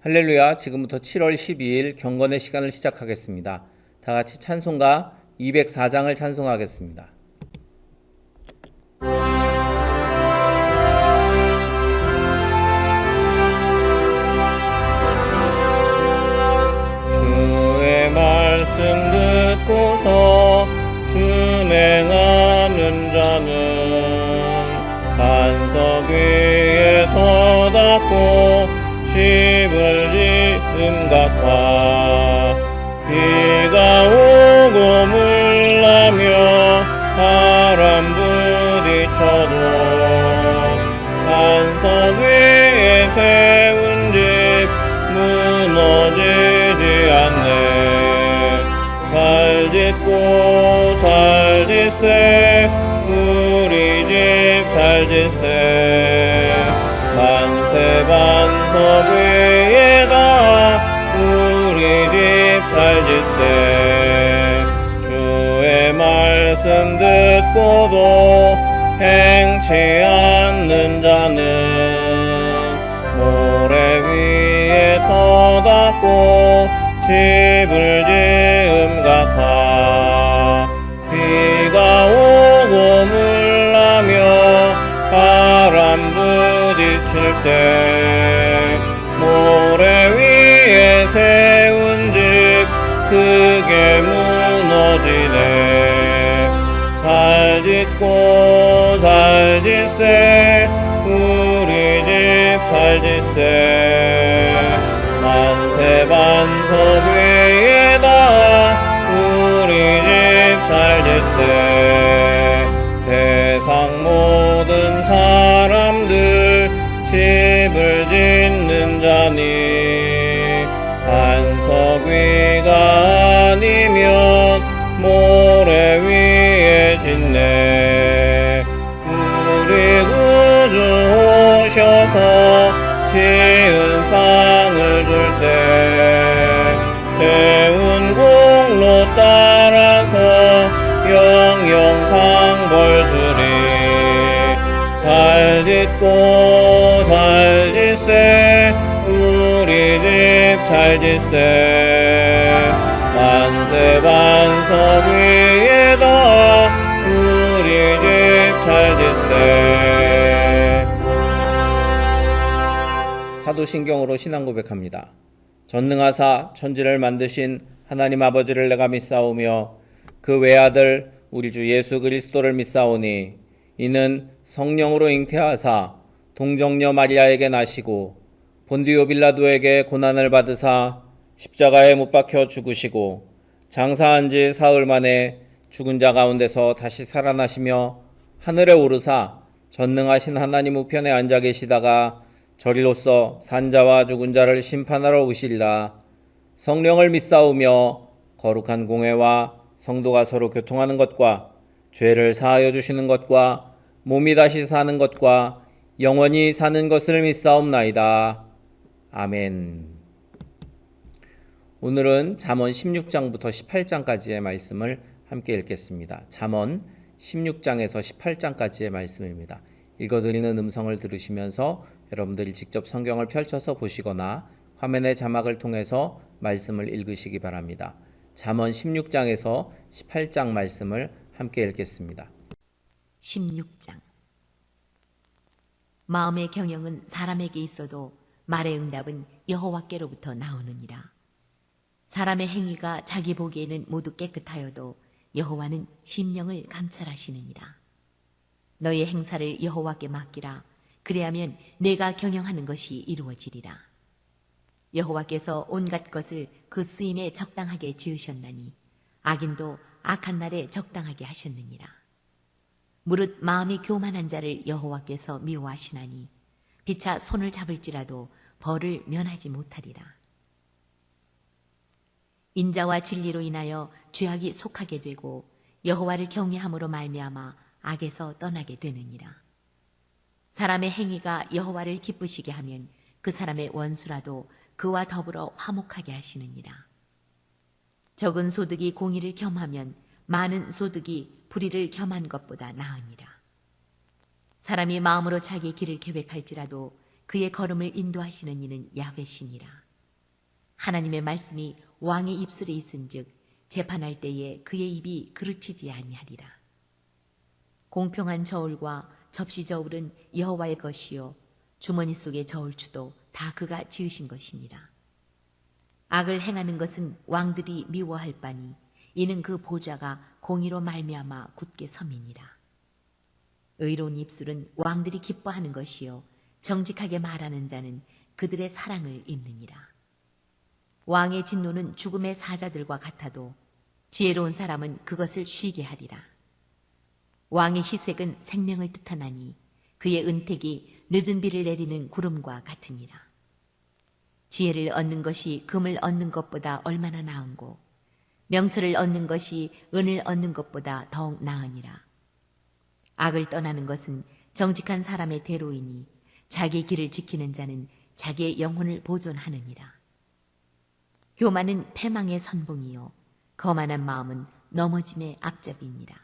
할렐루야. 지금부터 7월 12일 경건의 시간을 시작하겠습니다. 다 같이 찬송가 204장을 찬송하겠습니다. 주의 말씀 듣고서 준행하는 자는 반석 위에 더 닦고 집을 지은 같아. 비가 오고 물 나며 바람 부딪혀도 반석 위에 세운 집 무너지지 않네. 잘 짓고 잘 짓세 우리 집 잘 짓세. 만세 반석 위에다 우리 집 잘 짓세. 주의 말씀 듣고도 행치 않는 자는 모래 위에 더 닦고 집을 지음 같아. 비가 오고 물 나며 바람 부딪힐 때 모래 위에 세운 집 크게 무너지네. 잘 짓고 잘 짓세 우리 집 잘 짓세. 만세 반석 위에다 우리 집 잘 짓세. 세상 모든 사람들 집을 짓는 자니 반석 위가 아니면 모래 위에 짓네. 우리 구주 오셔서 지은 상을 줄 때 세운 공로 따라서 영영상 벌 주리. 잘 짓고 잘 짓세 우리 집 잘 짓세. 만세 반석 위에다 우리 집 잘 짓세. 사도신경으로 신앙 고백합니다. 전능하사 천지를 만드신 하나님 아버지를 내가 믿사오며 그 외아들 우리 주 예수 그리스도를 믿사오니 이는 성령으로 잉태하사 동정녀 마리아에게 나시고 본디오 빌라도에게 고난을 받으사 십자가에 못 박혀 죽으시고 장사한 지 사흘 만에 죽은 자 가운데서 다시 살아나시며 하늘에 오르사 전능하신 하나님 우편에 앉아 계시다가 저리로서 산자와 죽은 자를 심판하러 오시리라. 성령을 믿사오며 거룩한 공회와 성도가 서로 교통하는 것과 죄를 사하여 주시는 것과 몸이 다시 사는 것과 영원히 사는 것을 믿사옵나이다. 아멘. 오늘은 잠언 16장부터 18장까지의 말씀을 함께 읽겠습니다. 잠언 16장에서 18장까지의 말씀입니다. 읽어드리는 음성을 들으시면서 여러분들이 직접 성경을 펼쳐서 보시거나 화면의 자막을 통해서 말씀을 읽으시기 바랍니다. 잠언 16장에서 18장 말씀을 함께 읽겠습니다. 16장. 마음의 경영은 사람에게 있어도 말의 응답은 여호와께로부터 나오느니라. 사람의 행위가 자기 보기에는 모두 깨끗하여도 여호와는 심령을 감찰하시느니라. 너의 행사를 여호와께 맡기라. 그래야면 내가 경영하는 것이 이루어지리라. 여호와께서 온갖 것을 그 쓰임에 적당하게 지으셨나니 악인도 악한 날에 적당하게 하셨느니라. 무릇 마음이 교만한 자를 여호와께서 미워하시나니 피차 손을 잡을지라도 벌을 면하지 못하리라. 인자와 진리로 인하여 죄악이 속하게 되고 여호와를 경외함으로 말미암아 악에서 떠나게 되느니라. 사람의 행위가 여호와를 기쁘시게 하면 그 사람의 원수라도 그와 더불어 화목하게 하시느니라. 적은 소득이 공의를 겸하면 많은 소득이 불의를 겸한 것보다 나으니라. 사람이 마음으로 자기 길을 계획할지라도 그의 걸음을 인도하시는 이는 야훼시니라. 하나님의 말씀이 왕의 입술에 있은즉 재판할 때에 그의 입이 그르치지 아니하리라. 공평한 저울과 접시 저울은 여호와의 것이요 주머니 속의 저울추도 다 그가 지으신 것이니라. 악을 행하는 것은 왕들이 미워할 바니 이는 그 보좌가 공의로 말미암아 굳게 섬이니라. 의로운 입술은 왕들이 기뻐하는 것이요 정직하게 말하는 자는 그들의 사랑을 입느니라. 왕의 진노는 죽음의 사자들과 같아도 지혜로운 사람은 그것을 쉬게 하리라. 왕의 희색은 생명을 뜻하나니 그의 은택이 늦은 비를 내리는 구름과 같으니라. 지혜를 얻는 것이 금을 얻는 것보다 얼마나 나은고 명철을 얻는 것이 은을 얻는 것보다 더욱 나으니라. 악을 떠나는 것은 정직한 사람의 대로이니 자기 길을 지키는 자는 자기의 영혼을 보존하느니라. 교만은 패망의 선봉이요 거만한 마음은 넘어짐의 앞잡이니라.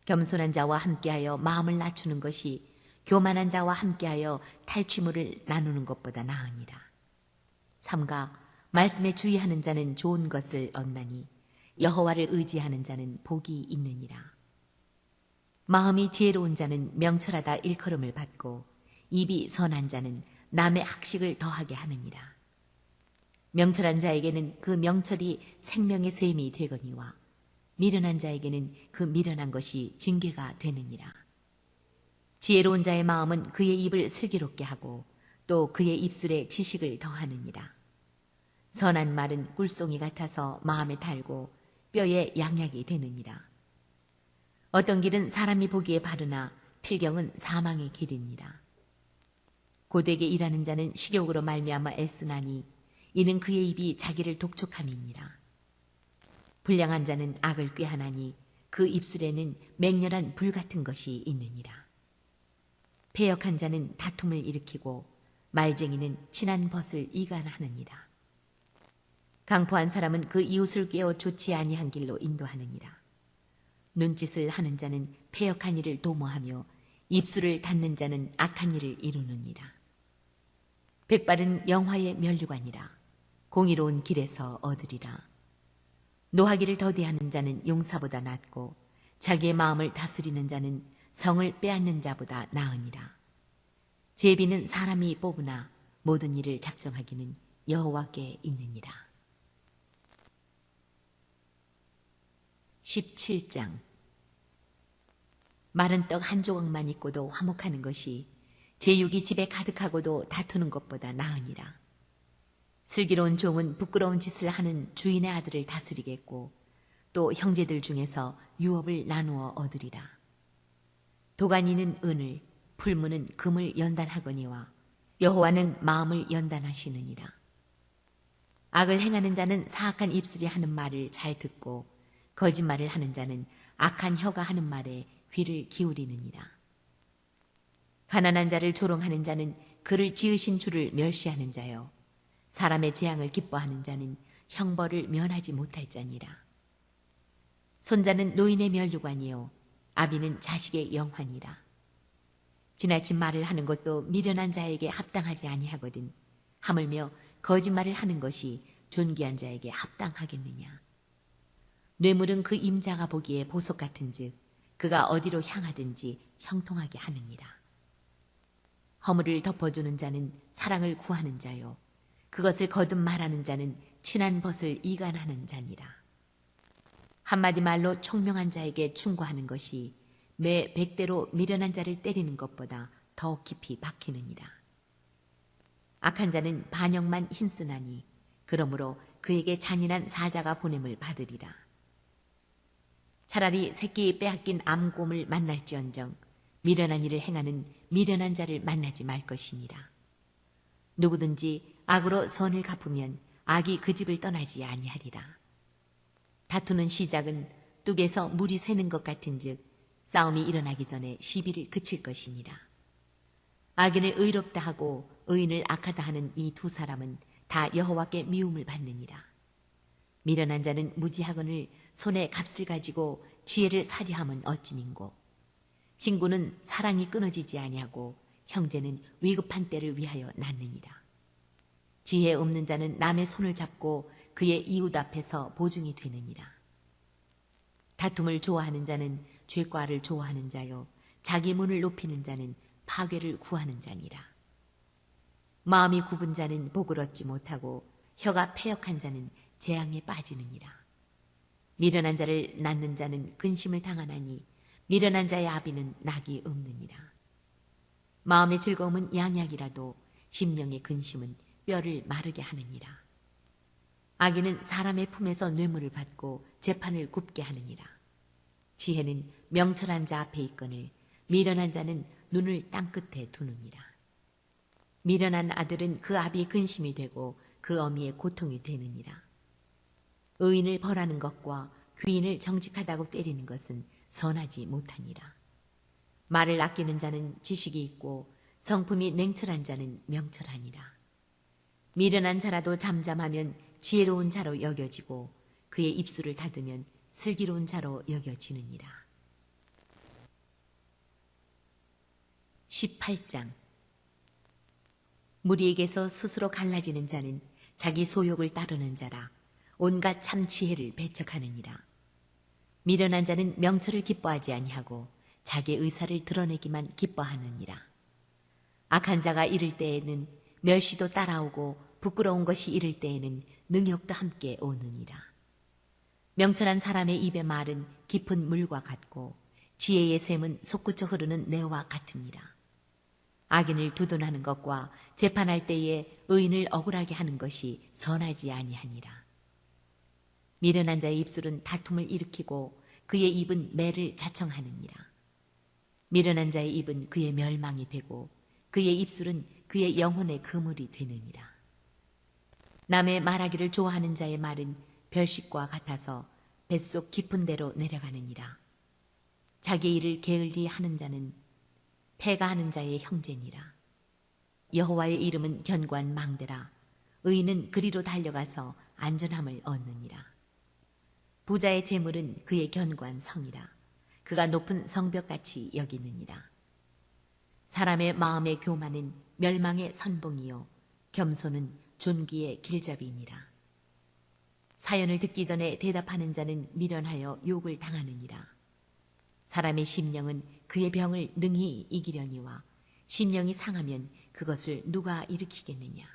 겸손한 자와 함께하여 마음을 낮추는 것이 교만한 자와 함께하여 탈취물을 나누는 것보다 나으니라. 삼가 말씀에 주의하는 자는 좋은 것을 얻나니 여호와를 의지하는 자는 복이 있느니라. 마음이 지혜로운 자는 명철하다 일컬음을 받고 입이 선한 자는 남의 학식을 더하게 하느니라. 명철한 자에게는 그 명철이 생명의 셈이 되거니와 미련한 자에게는 그 미련한 것이 징계가 되느니라. 지혜로운 자의 마음은 그의 입을 슬기롭게 하고 또 그의 입술에 지식을 더하느니라. 선한 말은 꿀송이 같아서 마음에 달고 뼈에 양약이 되느니라. 어떤 길은 사람이 보기에 바르나 필경은 사망의 길이니라. 고되게 일하는 자는 식욕으로 말미암아 애쓰나니 이는 그의 입이 자기를 독촉함이니라. 불량한 자는 악을 꾀하나니 그 입술에는 맹렬한 불 같은 것이 있느니라. 패역한 자는 다툼을 일으키고 말쟁이는 친한 벗을 이간하느니라. 강포한 사람은 그 이웃을 꿰어 좋지 아니한 길로 인도하느니라. 눈짓을 하는 자는 패역한 일을 도모하며 입술을 닫는 자는 악한 일을 이루느니라. 백발은 영화의 면류관이라. 공의로운 길에서 얻으리라. 노하기를 더디하는 자는 용사보다 낫고 자기의 마음을 다스리는 자는 성을 빼앗는 자보다 나으니라. 제비는 사람이 뽑으나 모든 일을 작정하기는 여호와께 있느니라. 17장. 마른 떡 한 조각만 있고도 화목하는 것이 제육이 집에 가득하고도 다투는 것보다 나으니라. 슬기로운 종은 부끄러운 짓을 하는 주인의 아들을 다스리겠고 또 형제들 중에서 유업을 나누어 얻으리라. 도가니는 은을, 풀무는 금을 연단하거니와 여호와는 마음을 연단하시느니라. 악을 행하는 자는 사악한 입술이 하는 말을 잘 듣고 거짓말을 하는 자는 악한 혀가 하는 말에 귀를 기울이느니라. 가난한 자를 조롱하는 자는 그를 지으신 주를 멸시하는 자요 사람의 재앙을 기뻐하는 자는 형벌을 면하지 못할 자니라. 손자는 노인의 면류관이요 아비는 자식의 영환이라. 지나친 말을 하는 것도 미련한 자에게 합당하지 아니하거든 하물며 거짓말을 하는 것이 존귀한 자에게 합당하겠느냐. 뇌물은 그 임자가 보기에 보석 같은즉 그가 어디로 향하든지 형통하게 하느니라. 허물을 덮어주는 자는 사랑을 구하는 자요 그것을 거듭 말하는 자는 친한 벗을 이간하는 자니라. 한마디 말로 총명한 자에게 충고하는 것이 매 100대로 미련한 자를 때리는 것보다 더 깊이 박히느니라. 악한 자는 반역만 힘쓰나니 그러므로 그에게 잔인한 사자가 보냄을 받으리라. 차라리 새끼 빼앗긴 암곰을 만날지언정 미련한 일을 행하는 미련한 자를 만나지 말 것이니라. 누구든지 악으로 선을 갚으면 악이 그 집을 떠나지 아니하리라. 다투는 시작은 뚝에서 물이 새는 것 같은즉 싸움이 일어나기 전에 시비를 그칠 것이니라. 악인을 의롭다 하고 의인을 악하다 하는 이 두 사람은 다 여호와께 미움을 받느니라. 미련한 자는 무지하거늘 손에 값을 가지고 지혜를 사려함은 어찌민고. 친구는 사랑이 끊어지지 아니하고 형제는 위급한 때를 위하여 낳느니라. 지혜 없는 자는 남의 손을 잡고 그의 이웃 앞에서 보증이 되느니라. 다툼을 좋아하는 자는 죄과를 좋아하는 자요 자기 문을 높이는 자는 파괴를 구하는 자니라. 마음이 굽은 자는 복을 얻지 못하고 혀가 패역한 자는 재앙에 빠지느니라. 미련한 자를 낳는 자는 근심을 당하나니 미련한 자의 아비는 낙이 없느니라. 마음의 즐거움은 양약이라도 심령의 근심은 뼈를 마르게 하느니라. 악인은 사람의 품에서 뇌물을 받고 재판을 굽게 하느니라. 지혜는 명철한 자 앞에 있거늘 미련한 자는 눈을 땅끝에 두느니라. 미련한 아들은 그 아비 근심이 되고 그 어미의 고통이 되느니라. 의인을 벌하는 것과 귀인을 정직하다고 때리는 것은 선하지 못하니라. 말을 아끼는 자는 지식이 있고 성품이 냉철한 자는 명철하니라. 미련한 자라도 잠잠하면 지혜로운 자로 여겨지고 그의 입술을 닫으면 슬기로운 자로 여겨지느니라. 18장. 무리에게서 스스로 갈라지는 자는 자기 소욕을 따르는 자라 온갖 참 지혜를 배척하느니라. 미련한 자는 명철을 기뻐하지 아니하고 자기 의사를 드러내기만 기뻐하느니라. 악한 자가 이를 때에는 멸시도 따라오고 부끄러운 것이 이를 때에는 능욕도 함께 오느니라. 명철한 사람의 입의 말은 깊은 물과 같고 지혜의 샘은 솟구쳐 흐르는 내와 같으니라. 악인을 두둔하는 것과 재판할 때에 의인을 억울하게 하는 것이 선하지 아니하니라. 미련한 자의 입술은 다툼을 일으키고 그의 입은 매를 자청하느니라. 미련한 자의 입은 그의 멸망이 되고 그의 입술은 그의 영혼의 그물이 되느니라. 남의 말하기를 좋아하는 자의 말은 별식과 같아서 뱃속 깊은 데로 내려가느니라. 자기 일을 게을리 하는 자는 패가하는 자의 형제니라. 여호와의 이름은 견고한 망대라. 의인은 그리로 달려가서 안전함을 얻느니라. 부자의 재물은 그의 견고한 성이라. 그가 높은 성벽같이 여기느니라. 사람의 마음의 교만은 멸망의 선봉이요 겸손은 존귀의 길잡이니라. 사연을 듣기 전에 대답하는 자는 미련하여 욕을 당하느니라. 사람의 심령은 그의 병을 능히 이기려니와 심령이 상하면 그것을 누가 일으키겠느냐.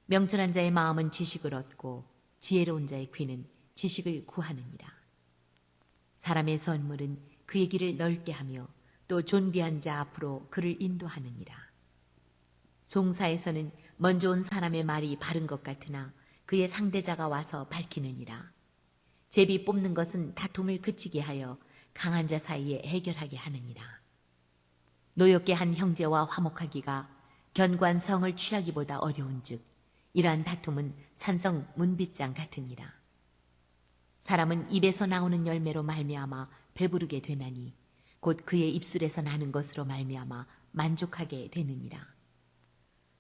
명철한 자의 마음은 지식을 얻고 지혜로운 자의 귀는 지식을 구하느니라. 사람의 선물은 그의 길을 넓게 하며 또 존귀한 자 앞으로 그를 인도하느니라. 송사에서는 먼저 온 사람의 말이 바른 것 같으나 그의 상대자가 와서 밝히느니라. 제비 뽑는 것은 다툼을 그치게 하여 강한 자 사이에 해결하게 하느니라. 노엽게 한 형제와 화목하기가 견고한 성을 취하기보다 어려운즉 이러한 다툼은 산성 문빗장 같으니라. 사람은 입에서 나오는 열매로 말미암아 배부르게 되나니 곧 그의 입술에서 나는 것으로 말미암아 만족하게 되느니라.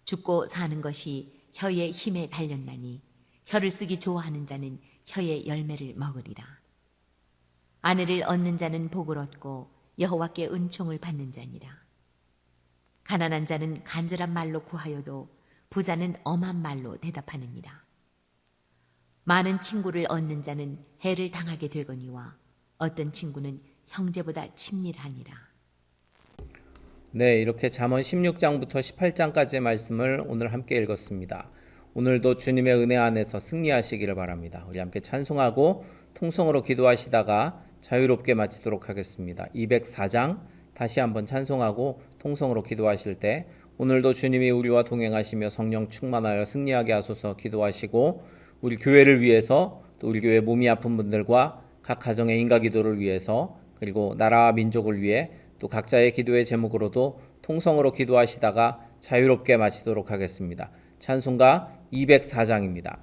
죽고 사는 것이 혀의 힘에 달렸나니 혀를 쓰기 좋아하는 자는 혀의 열매를 먹으리라. 아내를 얻는 자는 복을 얻고 여호와께 은총을 받는 자니라. 가난한 자는 간절한 말로 구하여도 부자는 엄한 말로 대답하느니라. 많은 친구를 얻는 자는 해를 당하게 되거니와 어떤 친구는 형제보다 친밀하니라. 네, 이렇게 잠언 16장부터 18장까지의 말씀을 오늘 함께 읽었습니다. 오늘도 주님의 은혜 안에서 승리하시기를 바랍니다. 우리 함께 찬송하고 통성으로 기도하시다가 자유롭게 마치도록 하겠습니다. 204장 다시 한번 찬송하고 통성으로 기도하실 때 오늘도 주님이 우리와 동행하시며 성령 충만하여 승리하게 하소서 기도하시고 우리 교회를 위해서 또 우리 교회 몸이 아픈 분들과 각 가정의 인가기도를 위해서 그리고 나라와 민족을 위해 또 각자의 기도의 제목으로도 통성으로 기도하시다가 자유롭게 마치도록 하겠습니다. 찬송가 204장입니다.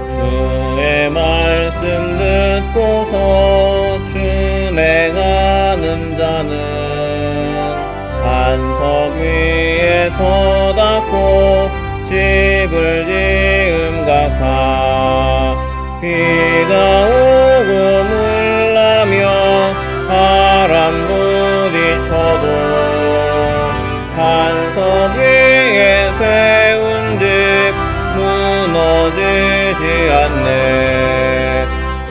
주의 말씀 듣고서 준행하는 자는 반석 위에 터닫고 집을 지음 같아 비가 오고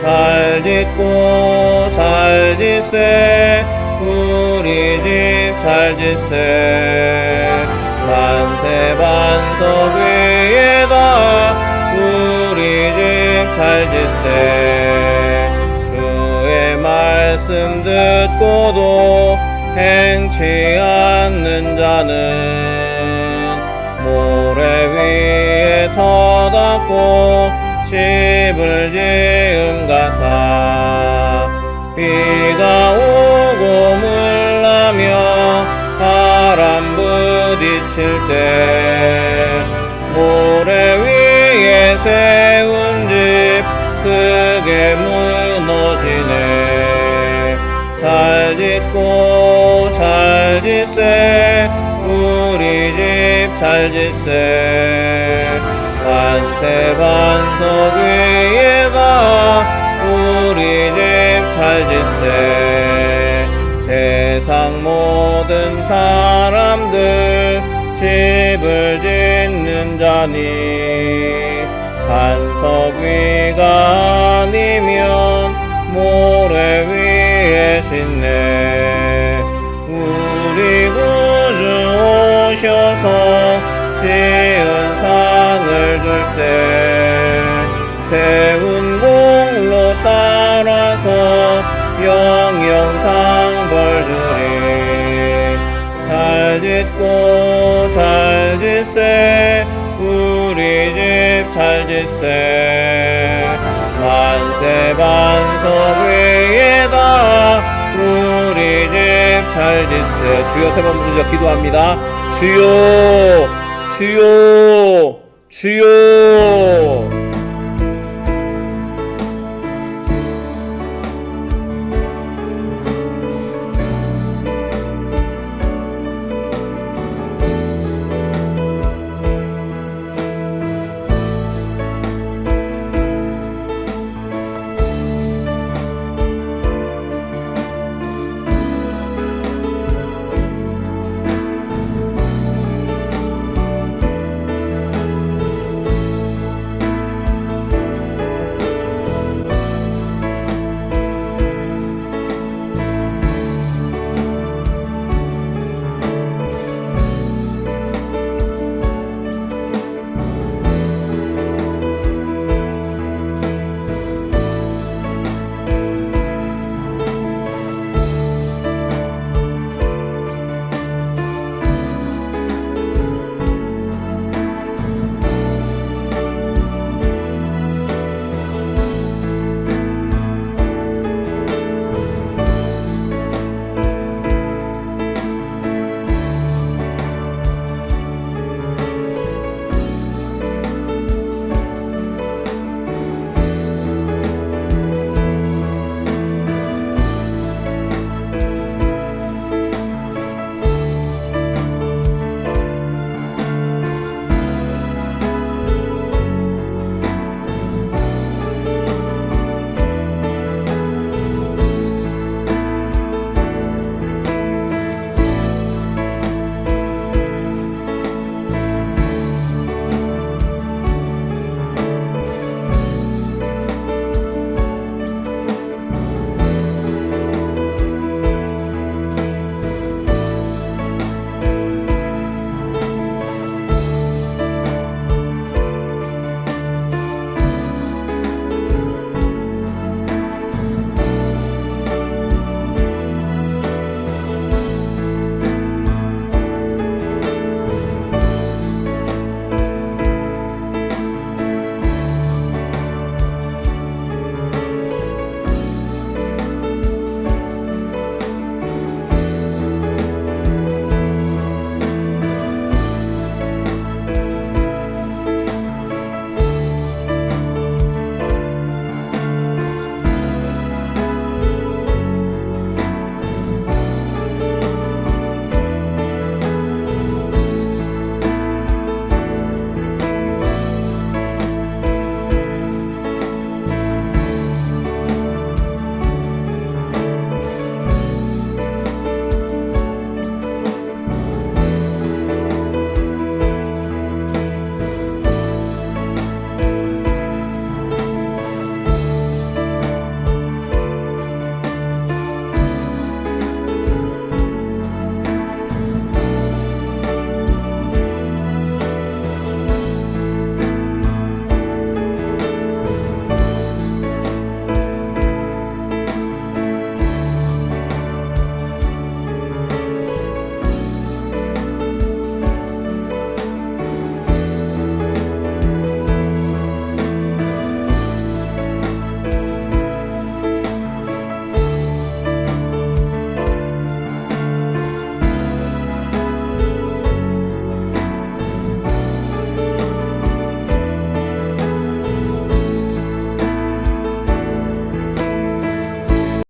잘 짓고 잘 짓세 우리 집 잘 짓세 만세 반석 위에다 우리 집 잘 짓세 주의 말씀 듣고도 행치 않는 자는 모래 위에 터닫고 집을 지음 같아 비가 오고 물나며 바람 부딪힐 때 모래 위에 세운 집 크게 무너지네 잘 짓고 잘 짓세 우리 집 잘 짓세 만세 반석 위에다 우리 집 잘 짓세 세상 모든 사람들 집을 짓는 자니 반석 위가 아니면 모래 위에 짓네 우리 구주 오셔서 지은 상을 줄 때 세운 공로 따라서 영영상 벌 주리 잘 짓고 잘 짓세 우리 집 잘 짓세 만세 반석 위에다 우리 집 잘 짓세 주여 세 번 부르짖어 기도합니다 주여 주여 주여